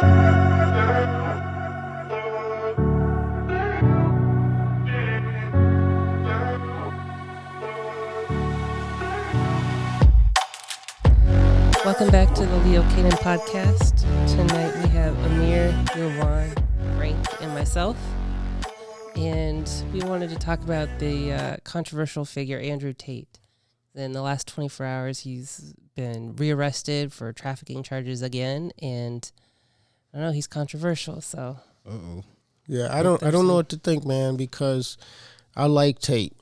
Welcome back to the Leo Kanan podcast. Tonight we have Amir, Yovan, Frank, and myself. And we wanted to talk about the controversial figure, Andrew Tate. In the last 24 hours, he's been rearrested for trafficking charges again. And I don't know, he's controversial, so. Uh-oh. Yeah, I don't know what to think, man, because I like Tate.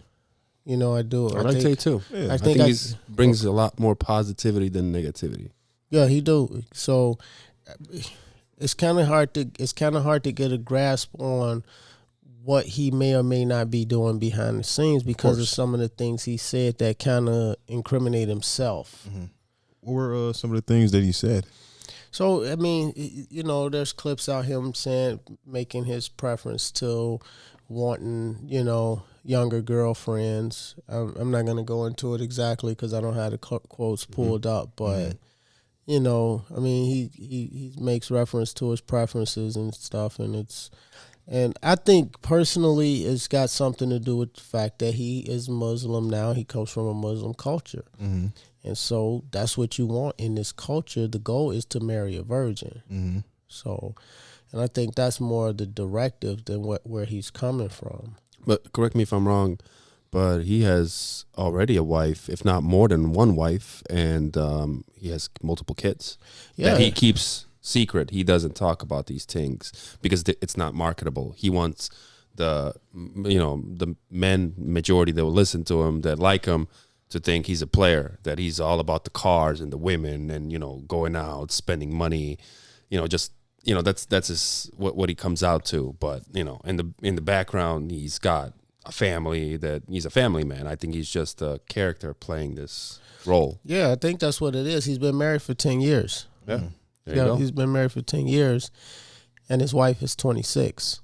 You know, I do. I like Tate too. Yeah. I think he brings a lot more positivity than negativity. Yeah, he do. So it's kind of hard to get a grasp on what he may or may not be doing behind the scenes because of some of the things he said that kind of incriminate himself. Mm-hmm. What were some of the things that he said? So, I mean, you know, there's clips out him making his preference to wanting, you know, younger girlfriends. I'm not going to go into it exactly because I don't have the quotes pulled up, but, you know, I mean, he makes reference to his preferences and stuff, and I think personally it's got something to do with the fact that he is Muslim now. He comes from a Muslim culture. Mm-hmm. And so that's what you want in this culture. The goal is to marry a virgin. Mm-hmm. So, and I think that's more the directive than where he's coming from. But correct me if I'm wrong, but he has already a wife, if not more than one wife, and he has multiple kids that he keeps secret. He doesn't talk about these things because it's not marketable. He wants the men majority that will listen to him, that like him, to think he's a player, that he's all about the cars and the women and, you know, going out, spending money, you know, just, you know, that's what he comes out to. But, you know, in the background, he's got a family, that he's a family man. I think he's just a character playing this role. Yeah, I think that's what it is. He's been married for 10 years. Yeah. There you go. He's been married for 10 years, and his wife is 26.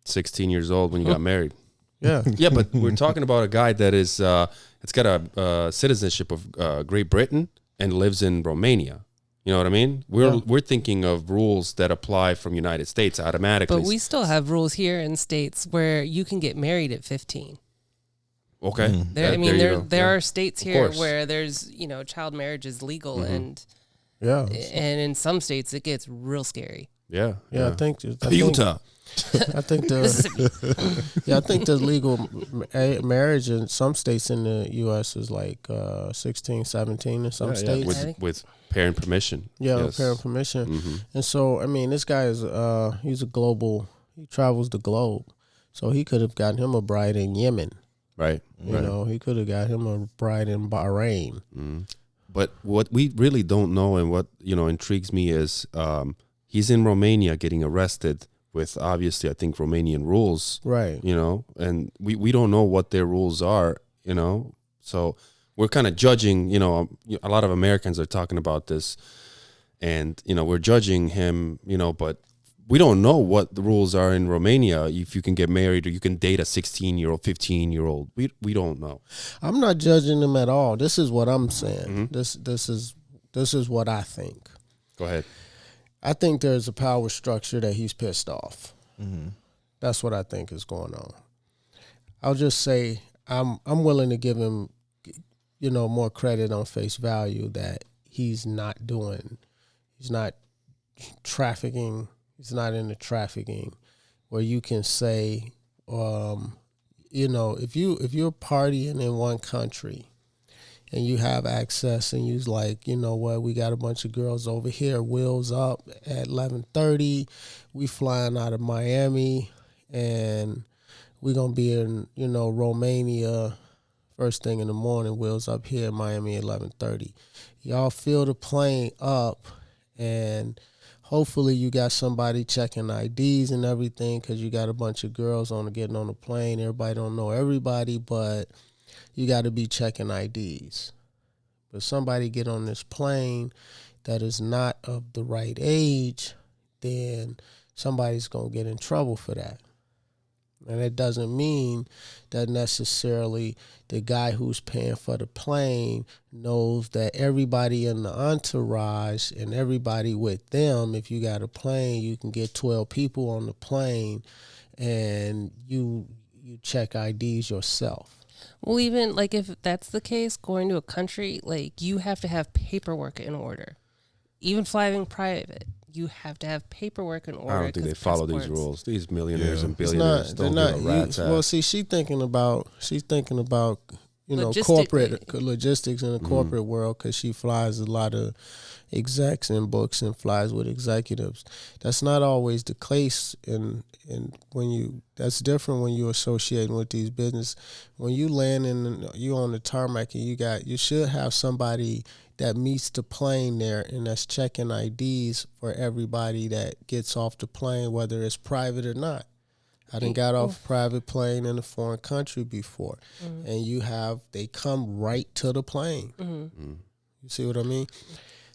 16 years old when you got married. Yeah. Yeah, but we're talking about a guy that is, it's got a citizenship of Great Britain and lives in Romania. You know what I mean? We're thinking of rules that apply from United States automatically. But we still have rules here in states where you can get married at 15. Okay. There are states here where there's, you know, child marriage is legal and in some states it gets real scary. Yeah. I think Utah. I think the legal marriage in some states in the U.S. is like 16, 17 in some states. With parent permission. Yeah, with parent permission. Mm-hmm. And so, I mean, this guy is he's a global, he travels the globe. So he could have gotten him a bride in Yemen. Right. You know, he could have got him a bride in Bahrain. Mm. But what we really don't know and what, you know, intrigues me is he's in Romania getting arrested with, obviously, I think, Romanian rules. Right. You know, and we don't know what their rules are, you know. So we're kind of judging, you know, a lot of Americans are talking about this and, you know, we're judging him, you know, but we don't know what the rules are in Romania if you can get married or you can date a 16-year-old, 15-year-old. We don't know. I'm not judging him at all. This is what I'm saying. Mm-hmm. This is what I think. Go ahead. I think there's a power structure that he's pissed off. Mm-hmm. That's what I think is going on. I'll just say I'm willing to give him, you know, more credit on face value that he's not trafficking. He's not into trafficking, where you can say, you know, if you're partying in one country and you have access and you's like, you know what, we got a bunch of girls over here, wheels up at 11:30, we flying out of Miami and we're going to be in, you know, Romania first thing in the morning, wheels up here in Miami at 11:30. Y'all fill the plane up and hopefully you got somebody checking IDs and everything because you got a bunch of girls getting on the plane. Everybody don't know everybody, but you got to be checking IDs. But somebody get on this plane that is not of the right age, then somebody's going to get in trouble for that. And it doesn't mean that necessarily the guy who's paying for the plane knows that everybody in the entourage and everybody with them, if you got a plane, you can get 12 people on the plane and you check IDs yourself. Well, even like if that's the case, going to a country, like you have to have paperwork in order. Even flying private, you have to have paperwork in order. I don't think they follow these rules. These millionaires and It's billionaires don't give a rat's ass. Well, see, she's thinking about corporate logistics in the corporate world, because she flies a lot of execs and books and flies with executives. That's not always the case, and that's different when you associating with these business. When you land you on the tarmac and you should have somebody that meets the plane there and that's checking IDs for everybody that gets off the plane, whether it's private or not. I done got off a private plane in a foreign country before, and they come right to the plane. You see what I mean?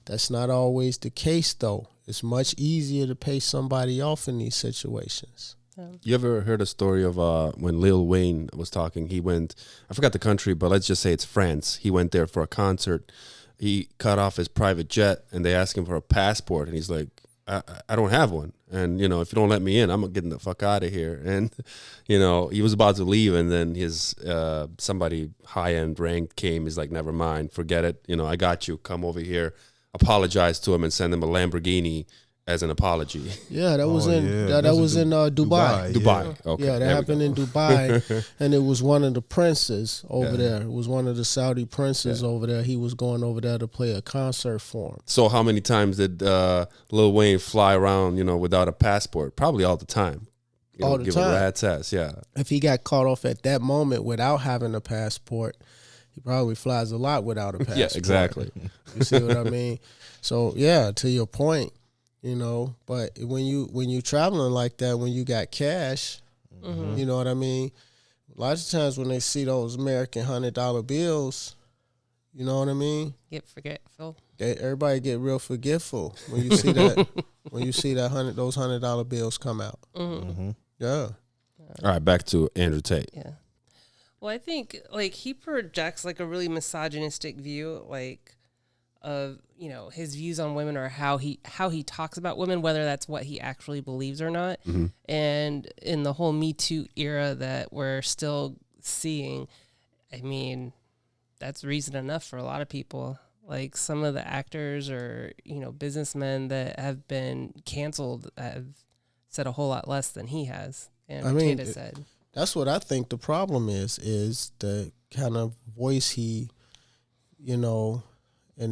That's not always the case, though. It's much easier to pay somebody off in these situations. You ever heard a story of when Lil Wayne was talking? He went, I forgot the country, but let's just say it's France. He went there for a concert. He cut off his private jet, and they asked him for a passport, and he's like, I don't have one. And, if you don't let me in, I'm getting the fuck out of here. And, he was about to leave, and then his somebody high-end ranked came. He's like, never mind, forget it. I got you. Come over here. Apologize to him and send him a Lamborghini as an apology. Yeah, that was in Dubai. Dubai. Yeah. Okay. Yeah, that happened in Dubai, and it was one of the princes over there. It was one of the Saudi princes over there. He was going over there to play a concert for him. So how many times did Lil Wayne fly around, without a passport? Probably all the time. All the give time. A rat's ass, yeah. If he got caught off at that moment without having a passport, he probably flies a lot without a passport. Yeah, exactly. You see what I mean? So yeah, to your point. But when you traveling like that, when you got cash, you know what I mean? A lot of times when they see those American $100 bills, you know what I mean? Get forgetful. Everybody get real forgetful when you see that those $100 bills come out. Yeah. All right, back to Andrew Tate. Yeah. Well, I think he projects a really misogynistic view, of his views on women, or how he talks about women, whether that's what he actually believes or not. And in the whole Me Too era that we're still seeing, I mean, that's reason enough for a lot of people. Like some of the actors or businessmen that have been canceled have said a whole lot less than he has. And Tate has said. That's what I think the problem is the kind of voice he, in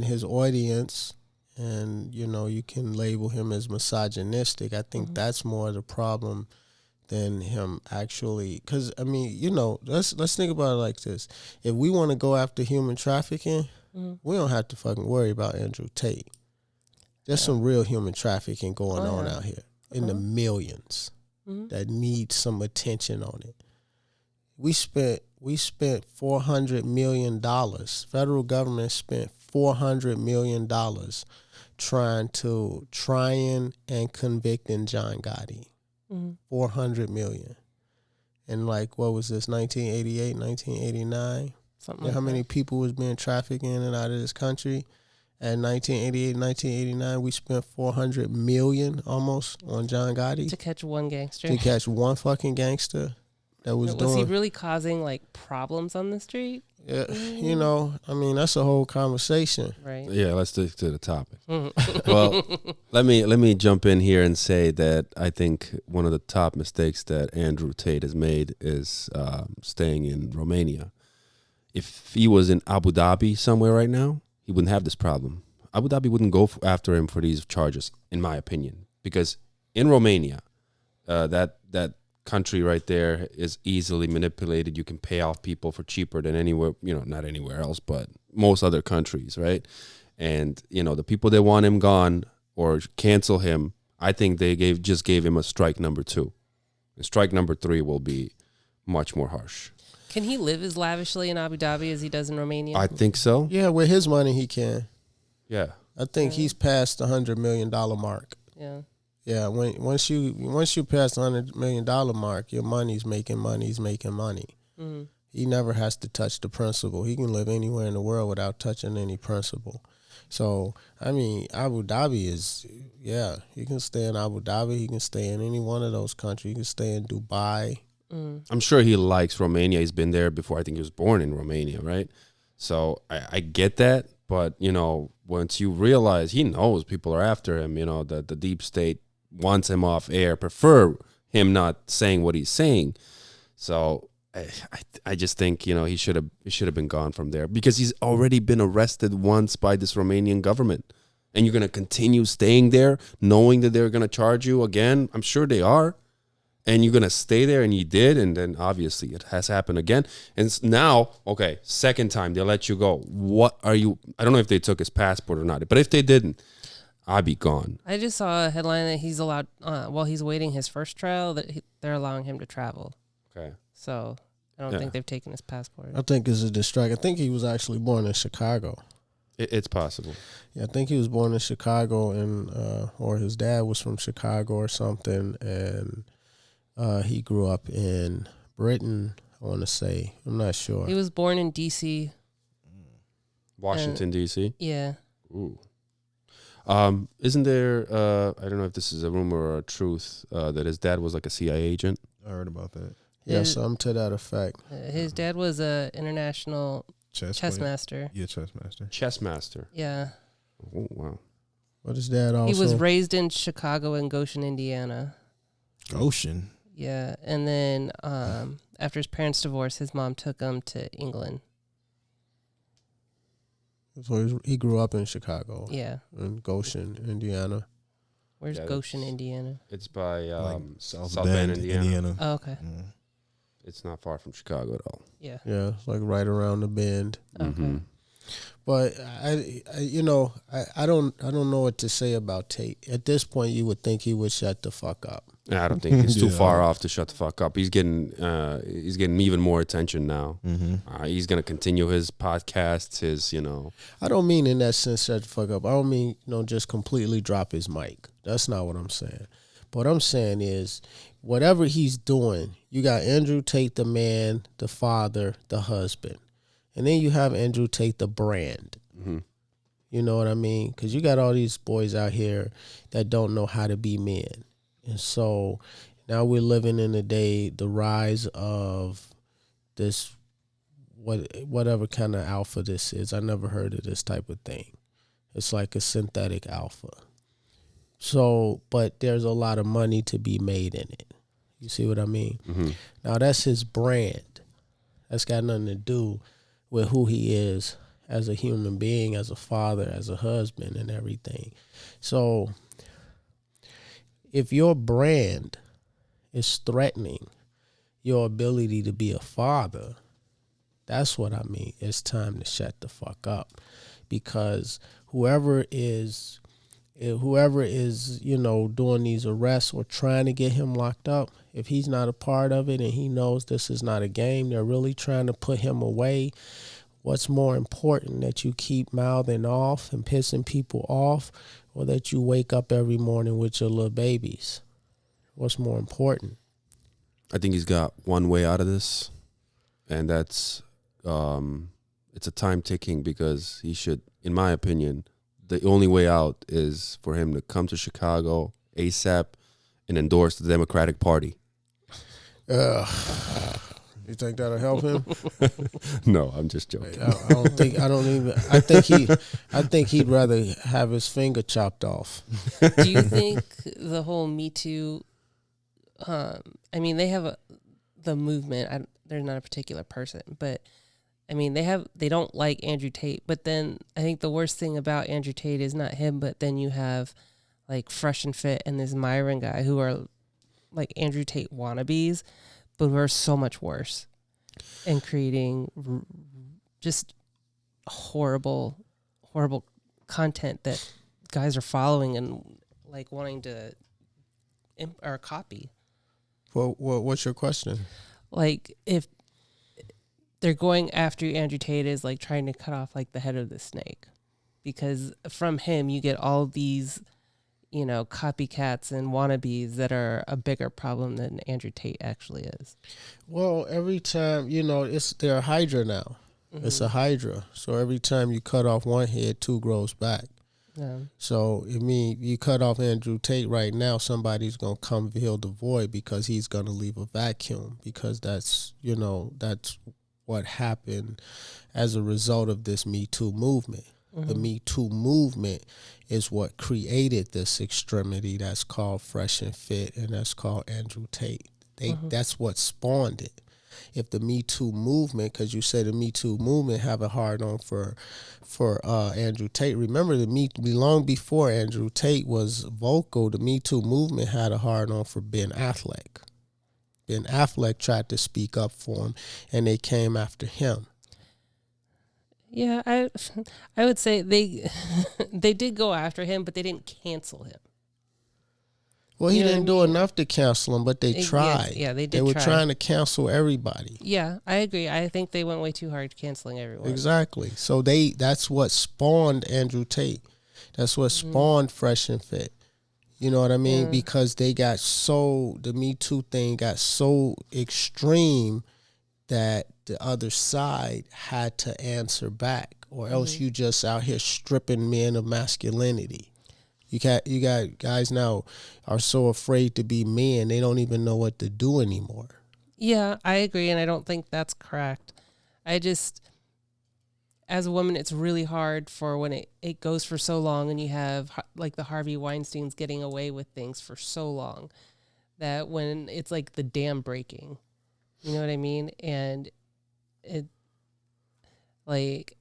hhis audience, and you can label him as misogynistic. I think that's more the problem than him actually. Because let's think about it like this: if we want to go after human trafficking, we don't have to fucking worry about Andrew Tate. There's some real human trafficking going on out here in the millions that need some attention on it. We spent $400 million. Federal government spent $400 million trying and convicting John Gotti. $400 million. And what was this, 1988, 1989? Something like how many people was being trafficked in and out of this country? At 1988, 1989, we spent $400 million almost on John Gotti. To catch one gangster. To catch one fucking gangster that was doing. Was he really causing problems on the street? Yeah, that's a whole conversation. Right. Yeah, let's stick to the topic. Well, let me jump in here and say that I think one of the top mistakes that Andrew Tate has made is staying in Romania. If he was in Abu Dhabi somewhere right now, he wouldn't have this problem. Abu Dhabi wouldn't go after him for these charges, in my opinion, because in Romania, that country right there is easily manipulated. You can pay off people for cheaper than anywhere, not anywhere else, but most other countries, right? And, the people that want him gone or cancel him, I think they just gave him a strike number 2. And strike number 3 will be much more harsh. Can he live as lavishly in Abu Dhabi as he does in Romania? I think so. Yeah, with his money he can. Yeah. I think he's past the $100 million mark. Yeah. Yeah, once you pass the $100 million mark, your money's making money. Mm-hmm. He never has to touch the principal. He can live anywhere in the world without touching any principal. So, I mean, Abu Dhabi is, he can stay in Abu Dhabi. He can stay in any one of those countries. He can stay in Dubai. I'm sure he likes Romania. He's been there before. I think he was born in Romania, right? So I get that. But, once you realize he knows people are after him, that the deep state wants him off air, prefer him not saying what he's saying. So I just think, he should have been gone from there because he's already been arrested once by this Romanian government. And you're going to continue staying there knowing that they're going to charge you again. I'm sure they are. And you're going to stay there, and you did, and then obviously it has happened again. And now, okay, second time, they let you go. What are you, I don't know if they took his passport or not, but if they didn't, I'd be gone. I just saw a headline that he's allowed, while he's waiting his first trial, that they're allowing him to travel. Okay. So I don't think they've taken his passport. I think it's a distraction. I think he was actually born in Chicago. It's possible. Yeah, I think he was born in Chicago, and or his dad was from Chicago or something, and he grew up in Britain, I want to say. I'm not sure. He was born in D.C. Washington, D.C.? Yeah. Ooh. Isn't there, I don't know if this is a rumor or a truth, that his dad was like a CIA agent? I heard about that. Yeah, something to that effect. His dad was a international chess master. Yeah, chess master. Chess master. Yeah. Oh, wow. But his dad also... He was raised in Chicago and Goshen, Indiana. Goshen? Yeah, and then after his parents' divorce, his mom took him to England. So he grew up in Chicago. Yeah. In Goshen, Indiana. Where's Goshen, Indiana? It's by South Bend, Bend, Indiana. Oh, okay. It's not far from Chicago at all. Yeah. Yeah, it's like right around the bend. Okay. Mm-hmm. But I don't know what to say about Tate. At this point, you would think he would shut the fuck up. I don't think he's too far off to shut the fuck up. He's getting even more attention now. Mm-hmm. He's gonna continue his podcasts. I don't mean in that sense shut the fuck up. I don't mean just completely drop his mic. That's not what I'm saying. But what I'm saying is, whatever he's doing, you got Andrew Tate, the man, the father, the husband. And then you have Andrew Tate, the brand. Mm-hmm. You know what I mean? Because you got all these boys out here that don't know how to be men. And so now we're living in the rise of this, whatever kind of alpha this is. I never heard of this type of thing. It's like a synthetic alpha. So, but there's a lot of money to be made in it. You see what I mean? Mm-hmm. Now that's his brand. That's got nothing to do with who he is as a human being, as a father, as a husband, and everything. So if your brand is threatening your ability to be a father, that's what I mean. It's time to shut the fuck up, because whoever is doing these arrests or trying to get him locked up, if he's not a part of it and he knows this is not a game, they're really trying to put him away. What's more important, that you keep mouthing off and pissing people off, or that you wake up every morning with your little babies? What's more important? I think he's got one way out of this, and that's it's a time ticking, because he should, in my opinion, the only way out is for him to come to Chicago ASAP and endorse the Democratic Party. You think that'll help him? No, I'm just joking. I think he'd rather have his finger chopped off. Do you think the whole Me Too, they have the movement, there's not a particular person, but they don't like Andrew Tate, but then I think the worst thing about Andrew Tate is not him, but then you have like Fresh and Fit and this Myron guy who are like Andrew Tate wannabes, but who are so much worse and creating just horrible content that guys are following and like wanting to or copy. Well, what's your question? Like, if they're going after Andrew Tate is like trying to cut off like the head of the snake, because from him you get all these, copycats and wannabes that are a bigger problem than Andrew Tate actually is. Well, every time, they're a hydra now. Mm-hmm. It's a hydra. So every time you cut off one head, two grows back. Yeah. So, you cut off Andrew Tate right now, somebody's going to come fill the void because he's going to leave a vacuum, because that's what happened as a result of this Me Too movement. Mm-hmm. The Me Too movement is what created this extremity that's called Fresh and Fit, and that's called Andrew Tate. That's what spawned it. If the Me Too movement, because you say the Me Too movement have a hard on for Andrew Tate. Remember, long before Andrew Tate was vocal, the Me Too movement had a hard on for Ben Affleck. Ben Affleck tried to speak up for him, and they came after him. Yeah, I would say they did go after him, but they didn't cancel him. Well, he didn't do enough to cancel him, but they tried. Yeah, they did. They were trying to cancel everybody. Yeah, I agree. I think they went way too hard canceling everyone. Exactly. So that's what spawned Andrew Tate. That's what spawned Fresh and Fit. You know what I mean? Because the Me Too thing got so extreme that the other side had to answer back, or else you just out here stripping men of masculinity. You got guys now are so afraid to be men, they don't even know what to do anymore. Yeah, I agree, and I don't think that's correct. As a woman, it's really hard for when it goes for so long, and you have like the Harvey Weinsteins getting away with things for so long, that when it's like the dam breaking, you know what I mean? And it, like,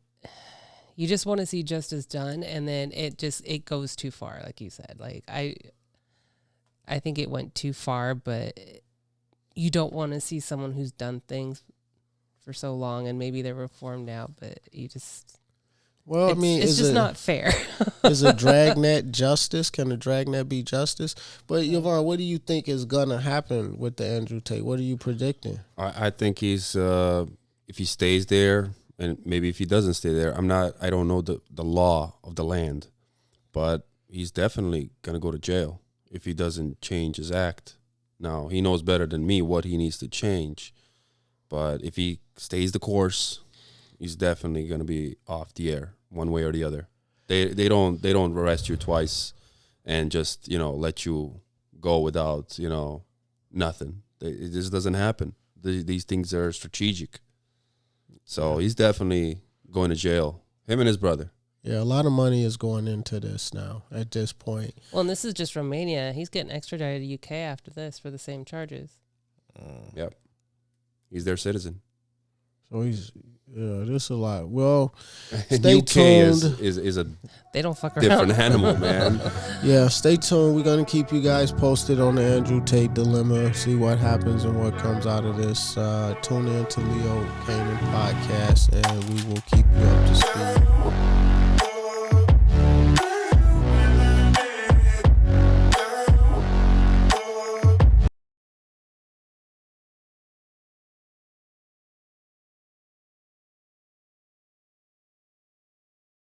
you just want to see justice done, and then it goes too far, like you said. Like, I think it went too far, but you don't want to see someone who's done things for so long, and maybe they're reformed now, but you just... Well, it's just not fair. Is a dragnet justice? Can a dragnet be justice? But Yvonne, what do you think is gonna happen with the Andrew Tate? What are you predicting? I think he's if he stays there, and maybe if he doesn't stay there, I don't know the law of the land, but he's definitely gonna go to jail if he doesn't change his act. Now, he knows better than me what he needs to change, but if he stays the course, he's definitely gonna be off the air one way or the other. They don't arrest you twice and just let you go without nothing. It just doesn't happen. These things are strategic. So he's definitely going to jail. Him and his brother. Yeah, a lot of money is going into this now at this point. Well, and this is just Romania. He's getting extradited to UK after this for the same charges. Yep. He's their citizen. So this is a lot. Well, stay UK tuned. is a they don't fuck different around. animal, man. Yeah, stay tuned. We're gonna keep you guys posted on the Andrew Tate dilemma. See what happens and what comes out of this. Tune in to Leo Kanan podcast, and we will keep you up to speed.